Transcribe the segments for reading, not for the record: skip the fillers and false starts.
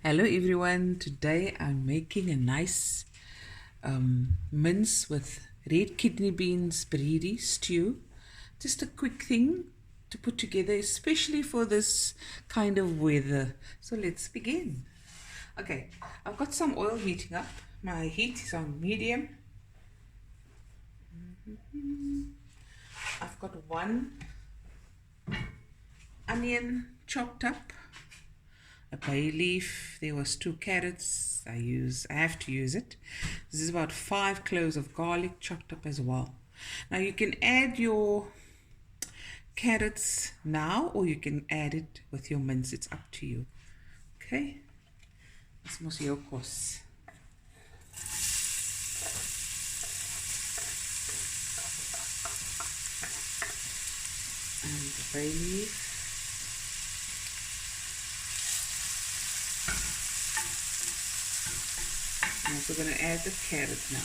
Hello everyone, today I'm making a nice mince with red kidney beans biridi stew. Just a quick thing to put together, especially for this kind of weather. So let's begin. Okay, I've got some oil heating up. My heat is on medium. I've got one onion chopped up, a bay leaf, there was 2 carrots. I have to use it. This is about 5 cloves of garlic chopped up as well. Now you can add your carrots now, or you can add it with your mince. It's up to you. Okay, this must your course. And the bay leaf. I'm also going to add the carrot now.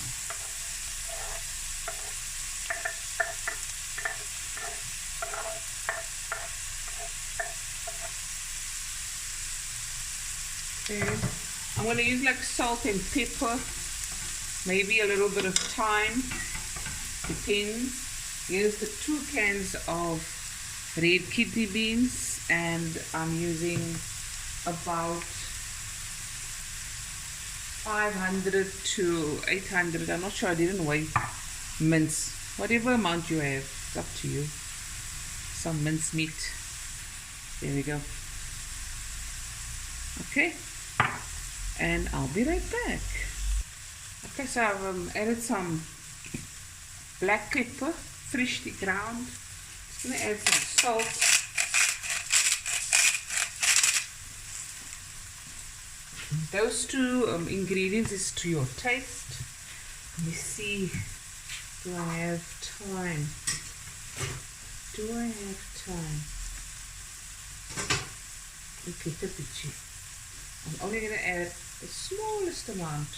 Okay. I'm going to use like salt and pepper, maybe a little bit of thyme, depends. Here's the 2 cans of red kidney beans, and I'm using about 500 to 800, I'm not sure, I didn't weigh, mince. Whatever amount you have, it's up to you. Some mince meat. There we go. Okay, and I'll be right back. Okay, so I've added some black pepper, freshly ground. Just gonna add some salt. Those 2 ingredients is to your taste. Let me see. Do I have time? Okay, I'm only going to add the smallest amount.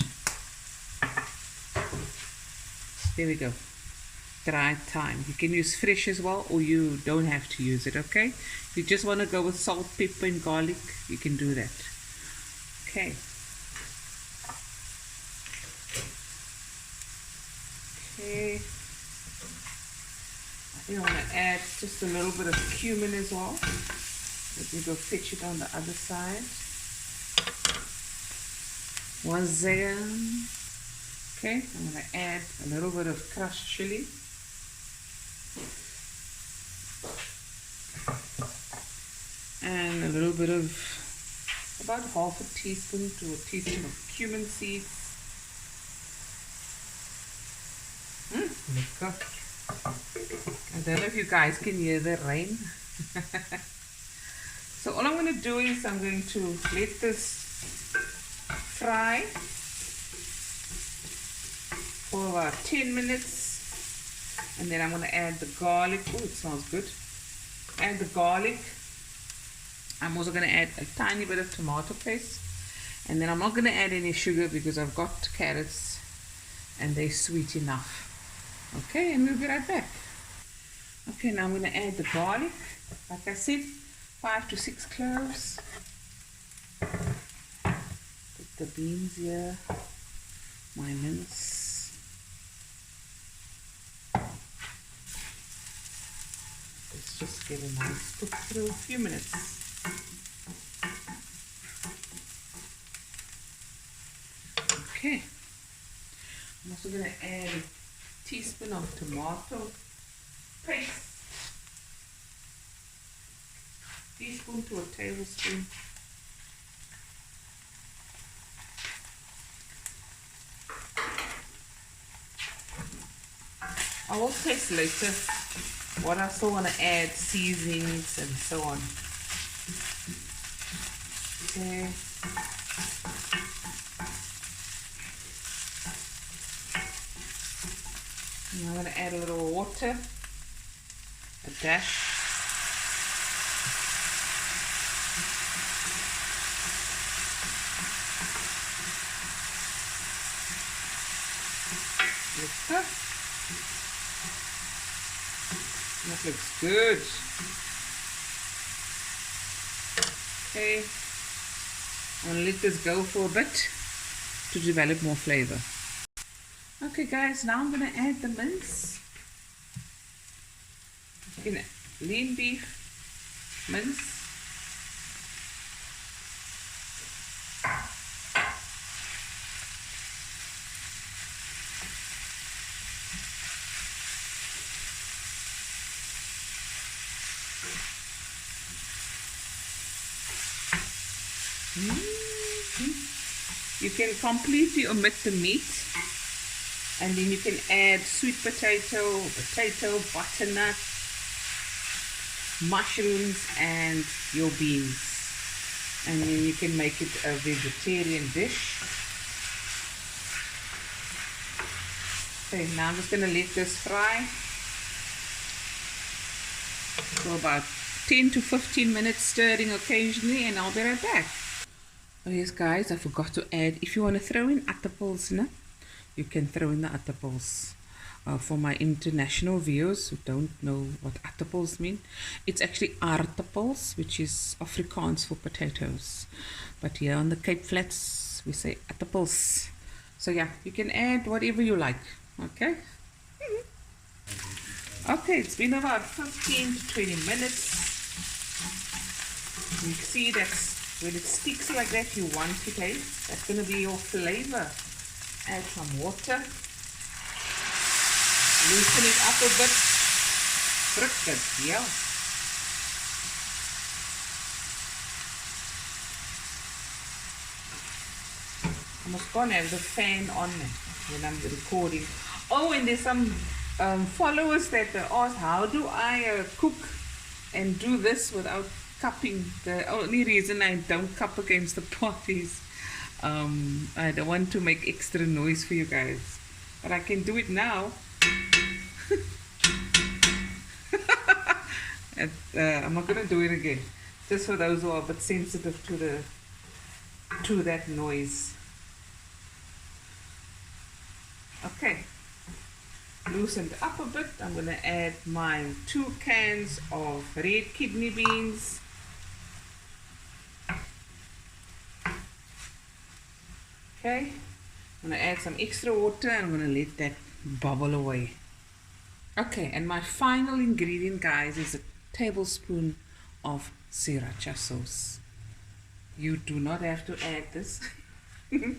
There we go. Dried thyme. You can use fresh as well, or you don't have to use it, okay? If you just want to go with salt, pepper and garlic, you can do that. Okay. Okay. I think I want to add just a little bit of cumin as well. Let me go fetch it on the other side. 1 second. Okay, I'm going to add a little bit of crushed chili. And a little bit of, about half a teaspoon to a teaspoon of cumin seeds. Look. I don't know if you guys can hear the rain. So all I'm going to do is I'm going to let this fry for about 10 minutes, and then I'm going to add the garlic. Oh, it smells good. Add the garlic. I'm also going to add a tiny bit of tomato paste, and then I'm not going to add any sugar because I've got carrots and they're sweet enough. Okay, and we'll be right back. Okay, now I'm going to add the garlic. Like I said, 5 to 6 cloves. Put the beans here, my mince. Let's just get a nice cook through a few minutes. Okay, I'm also going to add a teaspoon of tomato paste. Teaspoon to a tablespoon. I will taste later what I still want to add, seasonings and so on. Okay. And I'm going to add a little water, a dash. That looks good. Okay, I'm going to let this go for a bit to develop more flavor. Okay guys, now I'm going to add the mince. Lean beef, mince. You can completely omit the meat, and then you can add sweet potato, butternut, mushrooms, and your beans, and then you can make it a vegetarian dish. Okay, now I'm just going to let this fry for about 10 to 15 minutes, stirring occasionally, and I'll be right back. Oh yes guys, I forgot to add, if you want to throw in aardappels, you can throw in the aardappels. For my international viewers who don't know what aardappels mean, it's actually aardappels, which is Afrikaans for potatoes. But here on the Cape Flats, we say aardappels. So yeah, you can add whatever you like, okay? Okay, it's been about 15 to 20 minutes. You see that's when it sticks like that, you want it, eh? That's going to be your flavor. Add some water. Loosen it up a bit. Frikket, yeah. I must go and have the fan on when I'm recording. Oh, and there's some followers that ask, how do I cook and do this without cupping? The only reason I don't cup against the pot is I don't want to make extra noise for you guys, but I can do it now. I'm not gonna do it again, just for those who are a bit sensitive to that noise. Okay, loosened up a bit. I'm gonna add my 2 cans of red kidney beans. Okay, I'm going to add some extra water and I'm going to let that bubble away. Okay, and my final ingredient, guys, is a tablespoon of sriracha sauce. You do not have to add this. You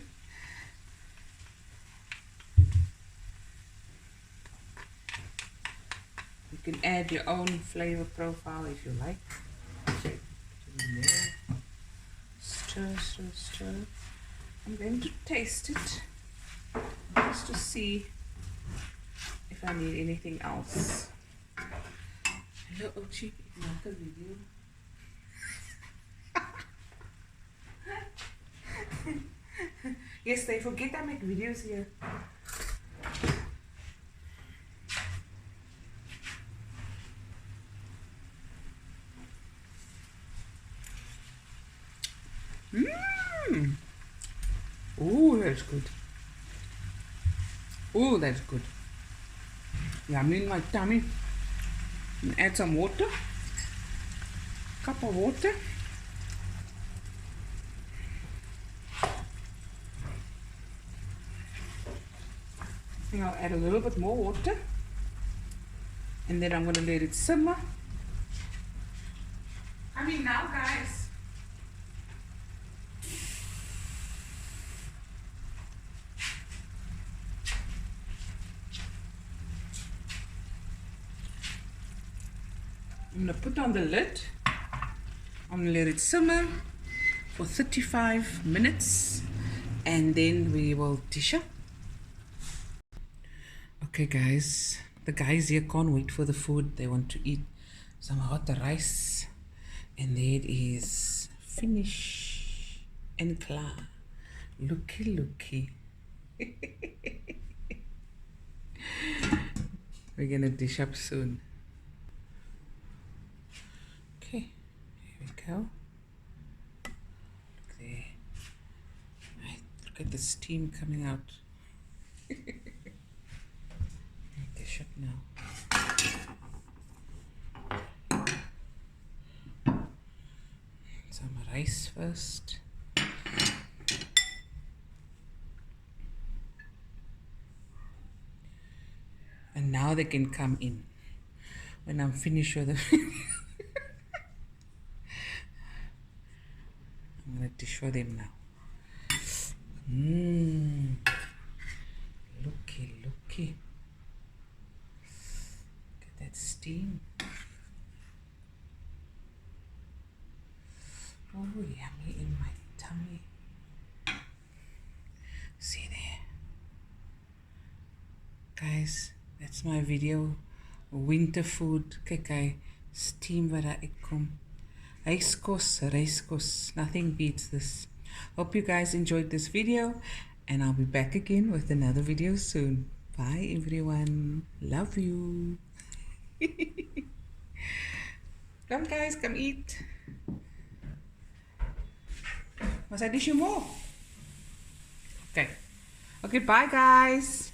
can add your own flavor profile if you like. Okay, stir, stir, stir. I'm going to taste it just to see if I need anything else. Hello Ochi, make a video. Yes, they forget I make videos here. Oh, that's good. Oh, that's good. Yummy in my tummy. And add some water. Cup of water. And I'll add a little bit more water. And then I'm going to let it simmer. Now guys. I'm going to put on the lid. I'm going to let it simmer for 35 minutes and then we will dish up. Okay guys, the guys here can't wait for the food. They want to eat some hot rice and there it is, finish and klar. Looky. We're gonna dish up soon. Okay, here we go. Look there. Right, look at the steam coming out. Dish up now. Some rice first. now they can come in when I'm finished with the I'm going to show them now. Looky. Look at that steam. Oh, yummy in my tummy. See there. Guys, that's my video. Winter food. Kyk, hy steam wat daar uitkom. Reiskos. Nothing beats this. Hope you guys enjoyed this video, and I'll be back again with another video soon. Bye everyone. Love you. Come guys, come eat. Was I dish you more? Okay, bye guys.